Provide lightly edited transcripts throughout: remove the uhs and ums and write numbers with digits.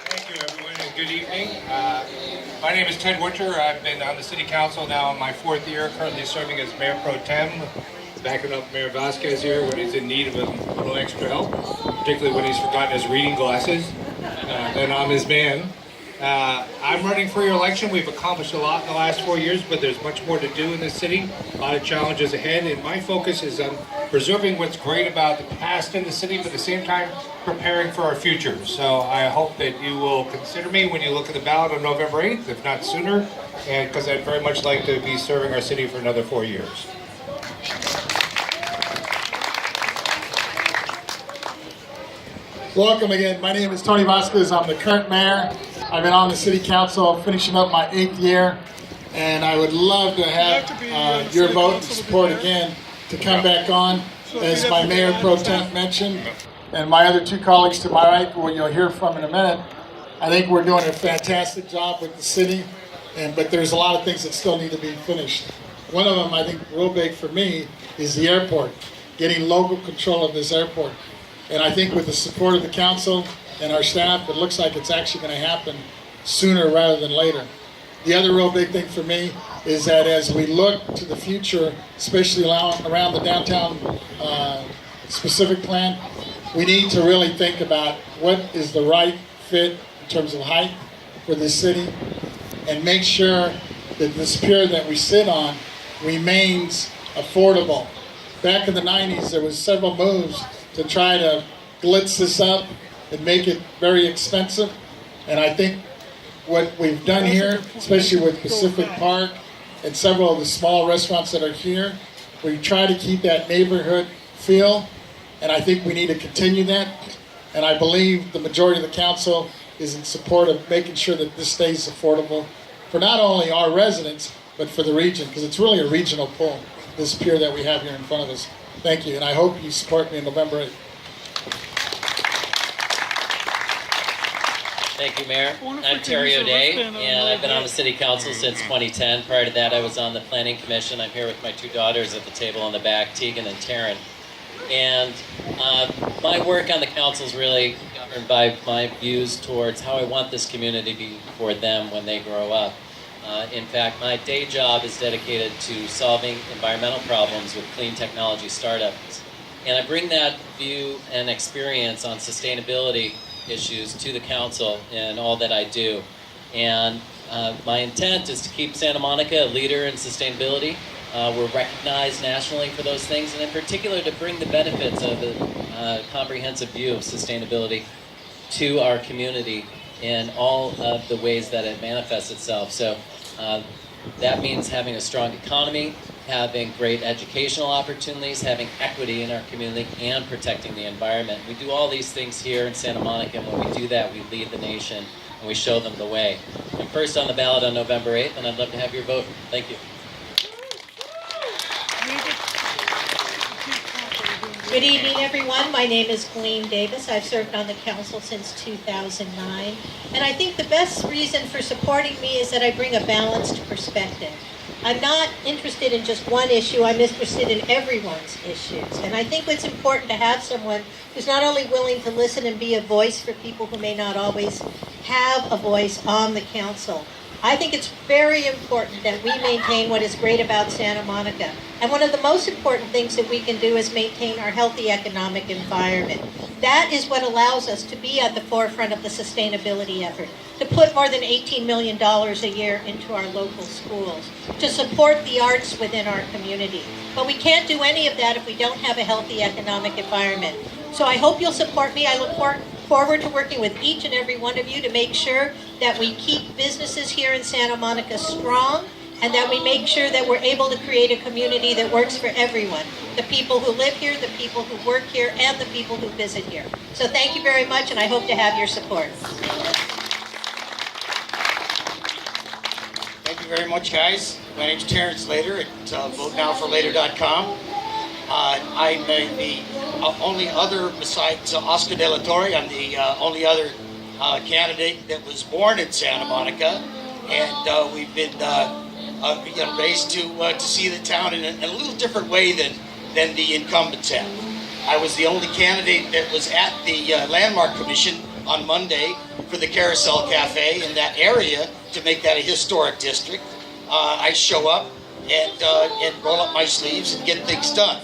Thank you, everyone, and good evening. My name is Ted Winter. I've been on the City Council now in my fourth year, currently serving as Mayor Pro Tem, backing up Mayor Vasquez here when he's in need of a little extra help, particularly when he's forgotten his reading glasses. Then I'm his man. I'm running for your election. We've accomplished a lot in the last 4 years, but there's much more to do in this city. A lot of challenges ahead, and my focus is on preserving what's great about the past in the city, but at the same time, preparing for our future. So I hope that you will consider me when you look at the ballot on November 8th, if not sooner, and because I'd very much like to be serving our city for another 4 years. Welcome again. My name is Tony Vasquez. I'm the current mayor. I've been on the city council finishing up my 8th year, and I would love to have your vote and support again to come back on as my mayor pro tem mentioned, and my other two colleagues to my right, who you'll hear from in a minute. I think we're doing a fantastic job with the city, but there's a lot of things that still need to be finished. One of them, I think, real big for me is the airport, getting local control of this airport. And I think with the support of the council and our staff, it looks like it's actually going to happen sooner rather than later. The other real big thing for me is that as we look to the future, especially around the downtown specific plan, we need to really think about what is the right fit in terms of height for this city, and make sure that this pier that we sit on remains affordable. Back in the 90s, there was several moves to try to glitz this up and make it very expensive. And I think what we've done here, especially with Pacific Park and several of the small restaurants that are here, we try to keep that neighborhood feel, and I think we need to continue that. And I believe the majority of the council is in support of making sure that this stays affordable for not only our residents, but for the region, because it's really a regional pull, this pier that we have here in front of us. Thank you, and I hope you support me on November 8th. Thank you, Mayor. I'm Terry O'Day, and I've been on the City Council since 2010. Prior to that, I was on the Planning Commission. I'm here with my two daughters at the table in the back, Tegan and Taryn. And my work on the council is really governed by my views towards how I want this community to be for them when they grow up. In fact, my day job is dedicated to solving environmental problems with clean technology startups. And I bring that view and experience on sustainability issues to the council in all that I do. And my intent is to keep Santa Monica a leader in sustainability. We're recognized nationally for those things, and in particular to bring the benefits of a comprehensive view of sustainability to our community in all of the ways that it manifests itself. So that means having a strong economy, having great educational opportunities, having equity in our community, and protecting the environment. We do all these things here in Santa Monica, and when we do that, we lead the nation and we show them the way. I'm first on the ballot on November 8th, and I'd love to have your vote. Thank you. Good evening, everyone. My name is Colleen Davis. I've served on the council since 2009. And I think the best reason for supporting me is that I bring a balanced perspective. I'm not interested in just one issue. I'm interested in everyone's issues. And I think it's important to have someone who's not only willing to listen and be a voice for people who may not always have a voice on the council. I think it's very important that we maintain what is great about Santa Monica. And one of the most important things that we can do is maintain our healthy economic environment. That is what allows us to be at the forefront of the sustainability effort, to put more than $18 million a year into our local schools, to support the arts within our community. But we can't do any of that if we don't have a healthy economic environment. So I hope you'll support me. I look forward to working with each and every one of you to make sure that we keep businesses here in Santa Monica strong, and that we make sure that we're able to create a community that works for everyone. The people who live here, the people who work here, and the people who visit here. So thank you very much, and I hope to have your support. Thank you very much, guys. My name's Terrence Later at votenowforlater.com. I'm the only other besides Oscar De La Torre. I'm the only other candidate that was born in Santa Monica, and we've been raised to see the town in a little different way than the incumbents have. I was the only candidate that was at the Landmark Commission on Monday for the Carousel Cafe in that area to make that a historic district. I show up and roll up my sleeves and get things done.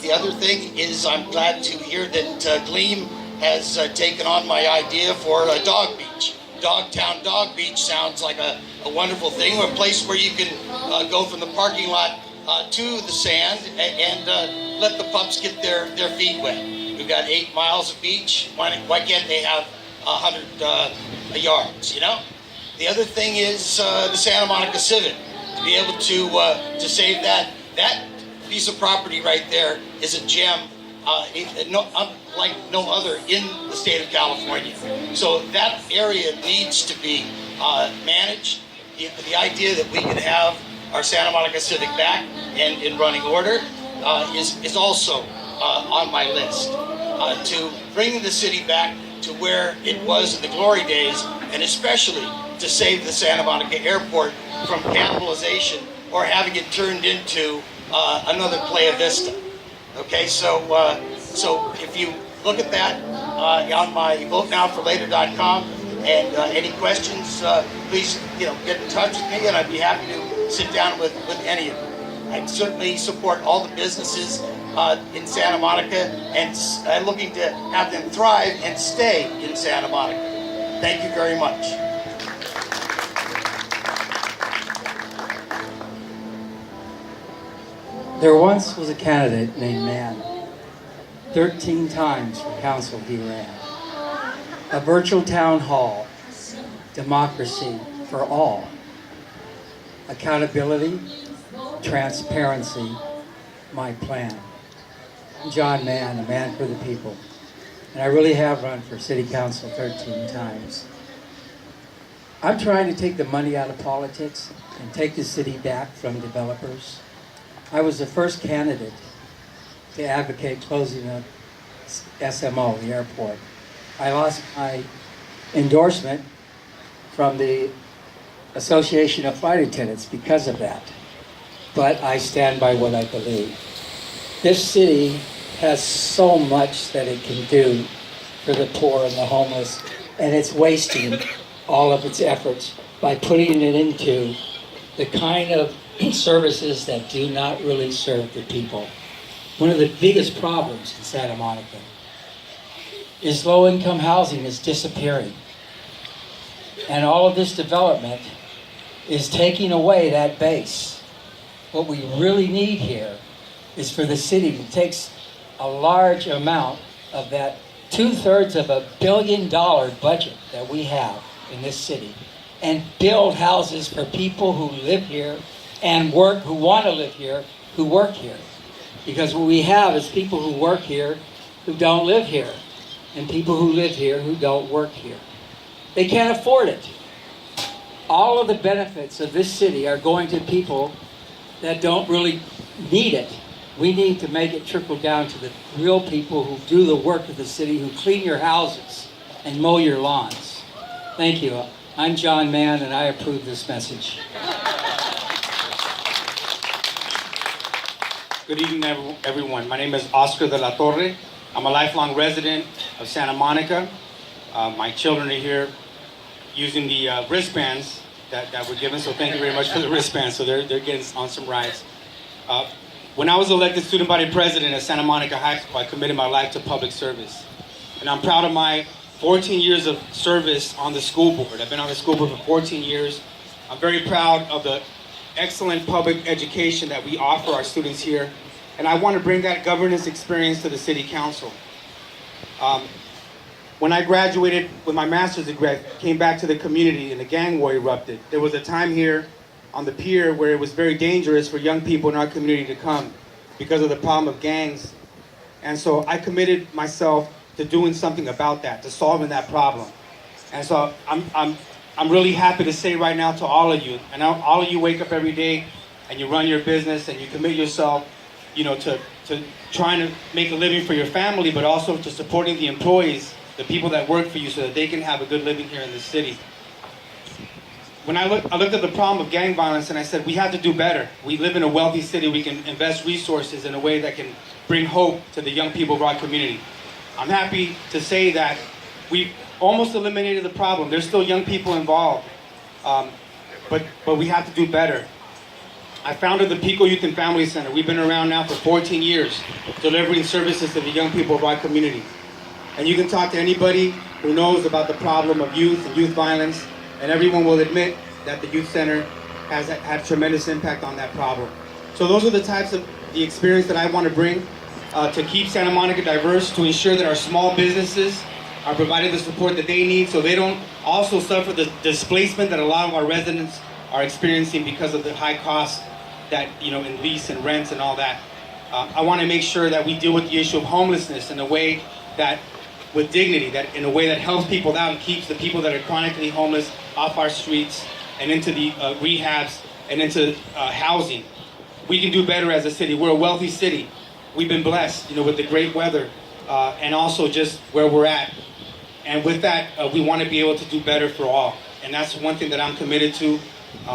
The other thing is I'm glad to hear that Gleam has taken on my idea for a dog beach. Dogtown Dog Beach sounds like a wonderful thing, a place where you can go from the parking lot to the sand and let the pups get their feet wet. We've got 8 miles of beach. Why can't they have 100 yards, you know? The other thing is the Santa Monica Civic. To be able to save that piece of property right there is a gem like no other in the state of California. So that area needs to be managed. The idea that we could have our Santa Monica Civic back and in running order is also on my list. To bring the city back to where it was in the glory days, and especially to save the Santa Monica Airport from cannibalization or having it turned into another Playa Vista. Okay, so if you look at that on my votenowforlater.com, and any questions, please get in touch with me, and I'd be happy to sit down with any of you. I certainly support all the businesses in Santa Monica, and I'm looking to have them thrive and stay in Santa Monica. Thank you very much. There once was a candidate named Mann. 13 times for council he ran. A virtual town hall, democracy for all. Accountability, transparency, my plan. I'm John Mann, a man for the people. And I really have run for city council 13 times. I'm trying to take the money out of politics and take the city back from developers. I was the first candidate to advocate closing the SMO, the airport. I lost my endorsement from the Association of Flight Attendants because of that. But I stand by what I believe. This city has so much that it can do for the poor and the homeless, and it's wasting all of its efforts by putting it into the kind of services that do not really serve the people. One of the biggest problems in Santa Monica is low-income housing is disappearing. And all of this development is taking away that base. What we really need here is for the city to take a large amount of that 2/3 of $1 billion budget that we have in this city and build houses for people who live here and work, who want to live here, who work here. Because what we have is people who work here who don't live here, and people who live here who don't work here. They can't afford it. All of the benefits of this city are going to people that don't really need it. We need to make it trickle down to the real people who do the work of the city, who clean your houses and mow your lawns. Thank you. I'm John Mann, and I approve this message. Good evening, everyone. My name is Oscar de la Torre. I'm a lifelong resident of Santa Monica. My children are here using the wristbands that were given, so thank you very much for the wristbands. So they're getting on some rides. When I was elected student body president at Santa Monica High School, I committed my life to public service. And I'm proud of my 14 years of service on the school board. I've been on the school board for 14 years. I'm very proud of the excellent public education that we offer our students here. And I want to bring that governance experience to the city council. When I graduated with my master's degree, I came back to the community and the gang war erupted. There was a time here on the pier where it was very dangerous for young people in our community to come because of the problem of gangs. And so I committed myself to doing something about that, to solving that problem. And so I'm really happy to say right now to all of you, and all of you wake up every day and you run your business and you commit yourself, to trying to make a living for your family, but also to supporting the employees, the people that work for you, so that they can have a good living here in this city. When I looked at the problem of gang violence, and I said, we have to do better. We live in a wealthy city. We can invest resources in a way that can bring hope to the young people of our community. I'm happy to say that we almost eliminated the problem. There's still young people involved, but we have to do better. I founded the Pico Youth and Family Center. We've been around now for 14 years, delivering services to the young people of our community. And you can talk to anybody who knows about the problem of youth and youth violence, and everyone will admit that the Youth Center has had tremendous impact on that problem. So those are the types of the experience that I want to bring to keep Santa Monica diverse, to ensure that our small businesses are provided the support that they need so they don't also suffer the displacement that a lot of our residents are experiencing because of the high costs that, in lease and rents and all that. I want to make sure that we deal with the issue of homelessness in a way that, with dignity, that in a way that helps people out and keeps the people that are chronically homeless off our streets and into the rehabs and into housing. We can do better as a city. We're a wealthy city. We've been blessed, with the great weather and also just where we're at. And with that, we want to be able to do better for all. And that's one thing that I'm committed to.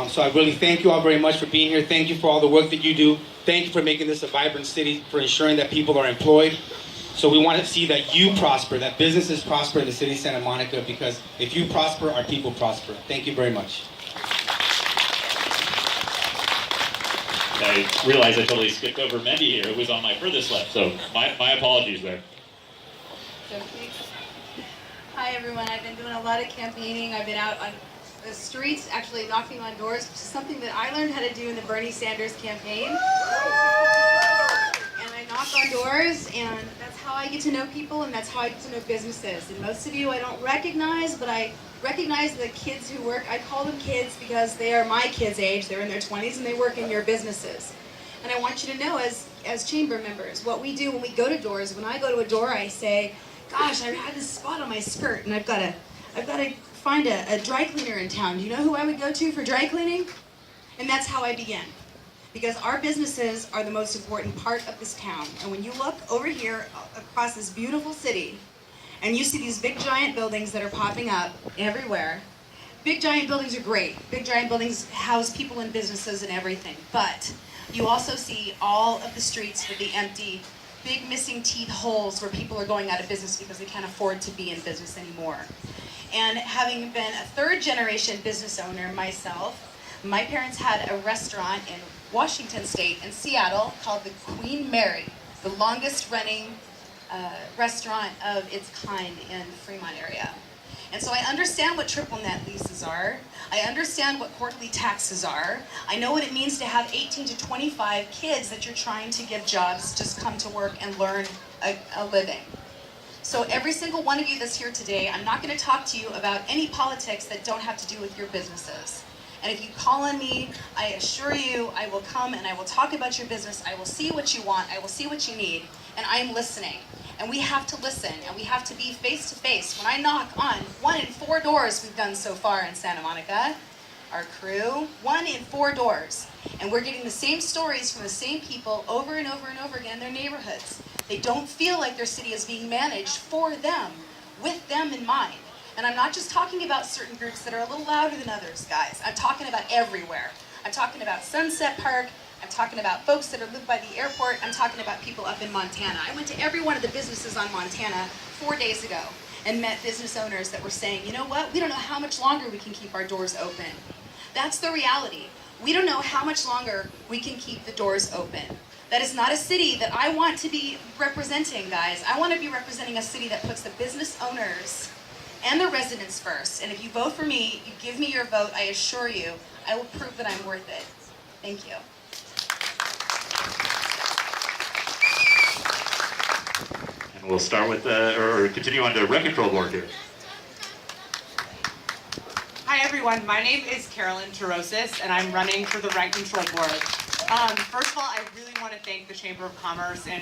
So I really thank you all very much for being here. Thank you for all the work that you do. Thank you for making this a vibrant city, for ensuring that people are employed. So we want to see that you prosper, that businesses prosper in the city of Santa Monica, because if you prosper, our people prosper. Thank you very much. I realize I totally skipped over Mendy here, who was on my furthest left, so my apologies there. Hi everyone, I've been doing a lot of campaigning. I've been out on the streets, actually knocking on doors, which is something that I learned how to do in the Bernie Sanders campaign. And I knock on doors, and that's how I get to know people, and that's how I get to know businesses. And most of you I don't recognize, but I recognize the kids who work. I call them kids because they are my kids' age. They're in their 20s, and they work in your businesses. And I want you to know, as chamber members, what we do when we go to doors. When I go to a door, I say, gosh, I had this spot on my skirt, and I've got to find a dry cleaner in town. Do you know who I would go to for dry cleaning? And that's how I begin. Because our businesses are the most important part of this town. And when you look over here across this beautiful city, and you see these big giant buildings that are popping up everywhere, big giant buildings are great. Big giant buildings house people and businesses and everything. But you also see all of the streets with the empty, big missing teeth holes where people are going out of business because they can't afford to be in business anymore. And having been a third generation business owner myself, my parents had a restaurant in Washington State in Seattle called the Queen Mary, the longest running restaurant of its kind in the Fremont area. And so I understand what triple net leases are. I understand what quarterly taxes are. I know what it means to have 18 to 25 kids that you're trying to give jobs, just come to work and learn a living. So every single one of you that's here today, I'm not going to talk to you about any politics that don't have to do with your businesses. And if you call on me, I assure you I will come and I will talk about your business. I will see what you want. I will see what you need. And I am listening. And we have to listen, and we have to be face to face. When I knock on 1 in 4 doors we've done so far in Santa Monica, our crew, 1 in 4 doors. And we're getting the same stories from the same people over and over and over again in their neighborhoods. They don't feel like their city is being managed for them, with them in mind. And I'm not just talking about certain groups that are a little louder than others, guys. I'm talking about everywhere. I'm talking about Sunset Park. I'm talking about folks that live by the airport. I'm talking about people up in Montana. I went to every one of the businesses on Montana 4 days ago and met business owners that were saying, you know what, we don't know how much longer we can keep our doors open. That's the reality. We don't know how much longer we can keep the doors open. That is not a city that I want to be representing, guys. I want to be representing a city that puts the business owners and the residents first. And if you vote for me, you give me your vote, I assure you, I will prove that I'm worth it. Thank you. And we'll start with, or continue on to Rent Control Board here. Hi everyone, my name is Carolyn Tarosis and I'm running for the Rent Control Board. First of all, I really want to thank the Chamber of Commerce in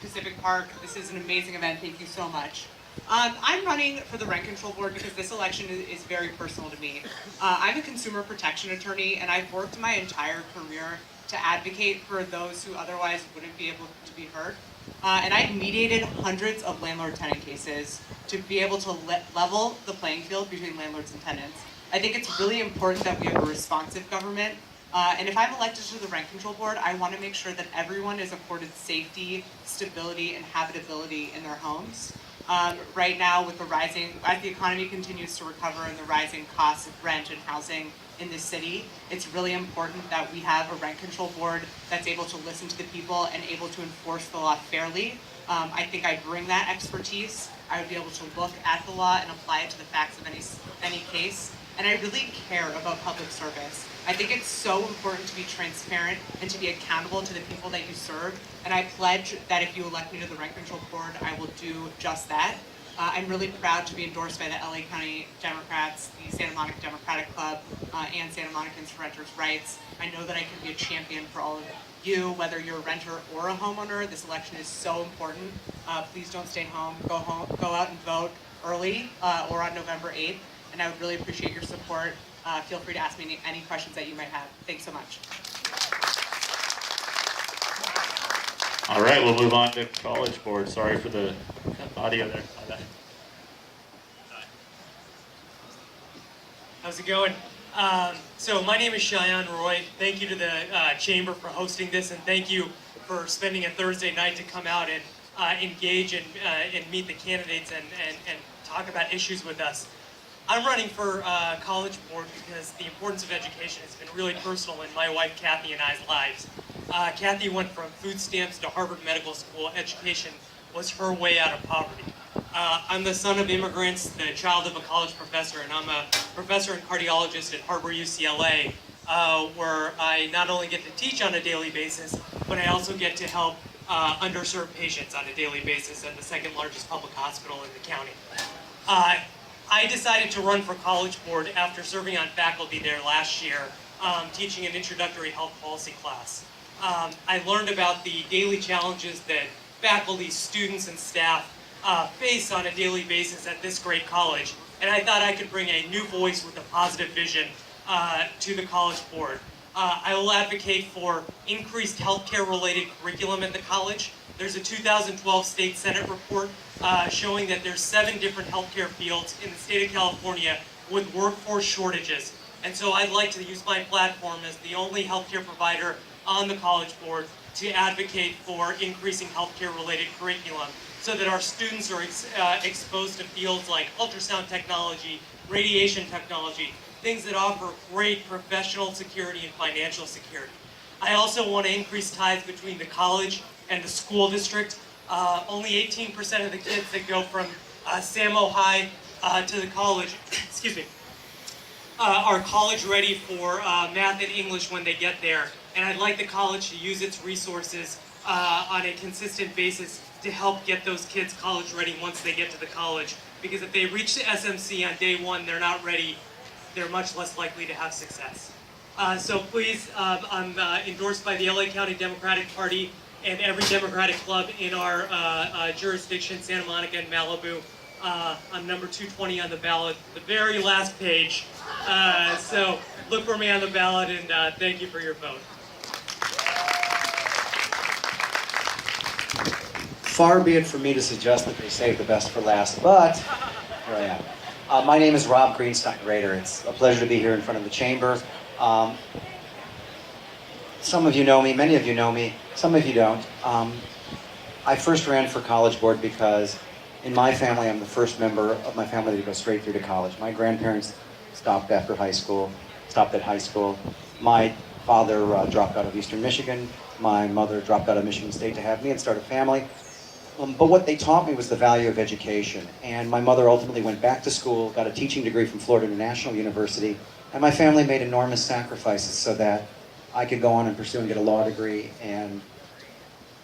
Pacific Park. This is an amazing event, thank you so much. I'm running for the Rent Control Board because this election is very personal to me. I'm a consumer protection attorney and I've worked my entire career to advocate for those who otherwise wouldn't be able to be heard. And I've mediated hundreds of landlord-tenant cases to be able to level the playing field between landlords and tenants. I think it's really important that we have a responsive government. And if I'm elected to the Rent Control Board, I want to make sure that everyone is afforded safety, stability, and habitability in their homes. Right now, with as the economy continues to recover and the rising costs of rent and housing in this city, it's really important that we have a rent control board that's able to listen to the people and able to enforce the law fairly. I think I bring that expertise. I would be able to look at the law and apply it to the facts of any case. And I really care about public service. I think it's so important to be transparent and to be accountable to the people that you serve. And I pledge that if you elect me to the Rent Control Board, I will do just that. I'm really proud to be endorsed by the LA County Democrats, the Santa Monica Democratic Club, and Santa Monicans for Renters' Rights. I know that I can be a champion for all of you, whether you're a renter or a homeowner. This election is so important. Please don't stay home. Go out and vote early or on November 8th. And I would really appreciate your support. Feel free to ask me any questions that you might have. Thanks so much. All right, we'll move on to College Board. Sorry for the audio there. How's it going? So my name is Cheyenne Roy. Thank you to the Chamber for hosting this, and thank you for spending a Thursday night to come out and engage and meet the candidates and talk about issues with us. I'm running for College Board because the importance of education has been really personal in my wife Kathy and I's lives. Kathy went from food stamps to Harvard Medical School. Education was her way out of poverty. I'm the son of immigrants, the child of a college professor, and I'm a professor and cardiologist at Harbor UCLA, where I not only get to teach on a daily basis, but I also get to help underserved patients on a daily basis at the second largest public hospital in the county. I decided to run for College Board after serving on faculty there last year, teaching an introductory health policy class. I learned about the daily challenges that faculty, students, and staff face on a daily basis at this great college, and I thought I could bring a new voice with a positive vision to the College Board. I will advocate for increased healthcare-related curriculum at the college. There's a 2012 State Senate report showing that there's 7 different healthcare fields in the state of California with workforce shortages. And so I'd like to use my platform as the only healthcare provider on the College Board to advocate for increasing healthcare-related curriculum so that our students are exposed to fields like ultrasound technology, radiation technology, things that offer great professional security and financial security. I also want to increase ties between the college and the school district. Only 18% of the kids that go from Samo High to the college, excuse me, are college ready for math and English when they get there. And I'd like the college to use its resources on a consistent basis to help get those kids college ready once they get to the college. Because if they reach the SMC on day 1, they're not ready, they're much less likely to have success. So please, I'm endorsed by the LA County Democratic Party and every Democratic club in our jurisdiction, Santa Monica and Malibu. I'm number 220 on the ballot, the very last page. So look for me on the ballot, and thank you for your vote. Far be it from me to suggest that they save the best for last, but here I am. My name is Rob Greenstein-Rader. It's a pleasure to be here in front of the chamber. Some of you know me, many of you know me, some of you don't. I first ran for College Board because in my family, I'm the first member of my family to go straight through to college. My grandparents stopped after high school, stopped at high school. My father dropped out of Eastern Michigan. My mother dropped out of Michigan State to have me and start a family. But what they taught me was the value of education. And my mother ultimately went back to school, got a teaching degree from Florida International University, and my family made enormous sacrifices so that I could go on and pursue and get a law degree, and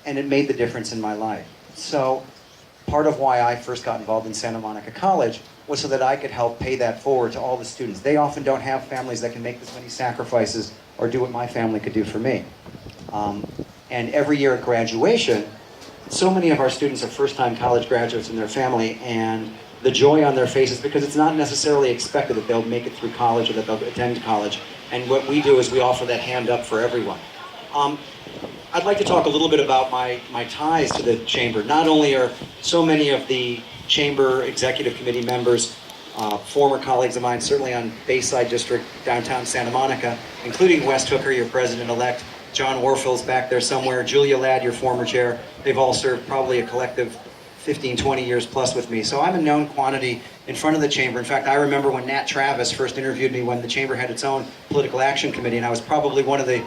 it made the difference in my life. So part of why I first got involved in Santa Monica College was so that I could help pay that forward to all the students. They often don't have families that can make this many sacrifices or do what my family could do for me. And every year at graduation, so many of our students are first-time college graduates in their family, and the joy on their faces, because it's not necessarily expected that they'll make it through college or that they'll attend college. And what we do is we offer that hand up for everyone. I'd like to talk a little bit about my ties to the chamber. Not only are so many of the chamber executive committee members former colleagues of mine, certainly on Bayside District, downtown Santa Monica, including West Hooker, your president-elect, John Warfill's back there somewhere, Julia Ladd, your former chair. They've all served probably a collective 15, 20 years plus with me. So I'm a known quantity in front of the chamber. In fact, I remember when Nat Travis first interviewed me when the chamber had its own political action committee, and I was probably one of the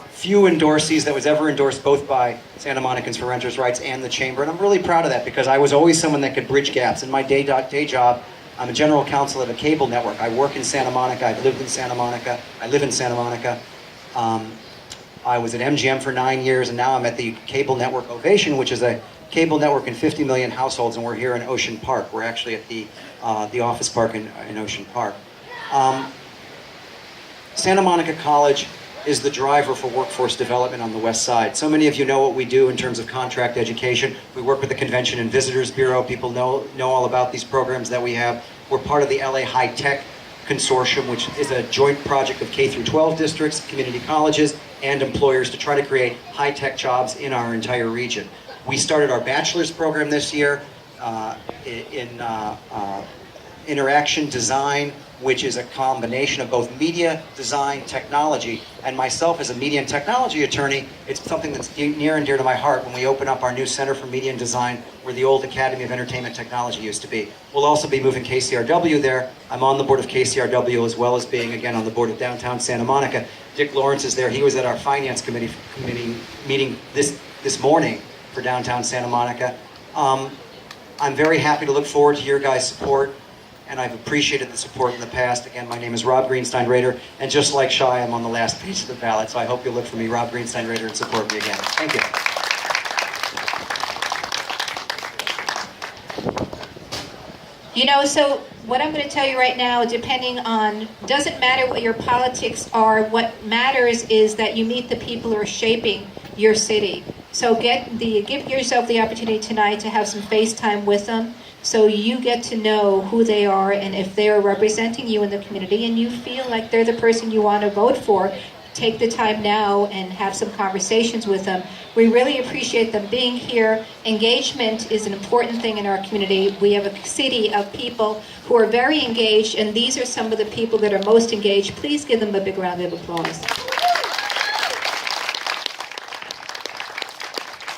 few endorsees that was ever endorsed both by Santa Monicans for Renters' Rights and the chamber. And I'm really proud of that because I was always someone that could bridge gaps. In my day job, I'm a general counsel at a cable network. I work in Santa Monica. I've lived in Santa Monica. I live in Santa Monica. I was at MGM for 9 years, and now I'm at the cable network Ovation, which is a cable network in 50 million households, and we're here in Ocean Park. We're actually at the office park in Ocean Park. Santa Monica College is the driver for workforce development on the west side. So many of you know what we do in terms of contract education. We work with the Convention and Visitors Bureau. People know all about these programs that we have. We're part of the LA High Tech Consortium, which is a joint project of K through 12 districts, community colleges, and employers to try to create high-tech jobs in our entire region. We started our bachelor's program this year in interaction design, which is a combination of both media, design, technology, and myself as a media and technology attorney, it's something that's near and dear to my heart when we open up our new Center for Media and Design where the old Academy of Entertainment Technology used to be. We'll also be moving KCRW there. I'm on the board of KCRW as well as being, again, on the board of Downtown Santa Monica. Dick Lawrence is there. He was at our Finance Committee meeting this morning for Downtown Santa Monica. I'm very happy to look forward to your guys' support, and I've appreciated the support in the past. Again, my name is Rob Greenstein Rader, and just like Shai, I'm on the last page of the ballot, so I hope you'll look for me, Rob Greenstein Rader, and support me again. Thank you. You know, so what I'm going to tell you right now, doesn't matter what your politics are, what matters is that you meet the people who are shaping your city. So give yourself the opportunity tonight to have some FaceTime with them so you get to know who they are, and if they are representing you in the community and you feel like they're the person you want to vote for, take the time now and have some conversations with them. We really appreciate them being here. Engagement is an important thing in our community. We have a city of people who are very engaged, and these are some of the people that are most engaged. Please give them a big round of applause.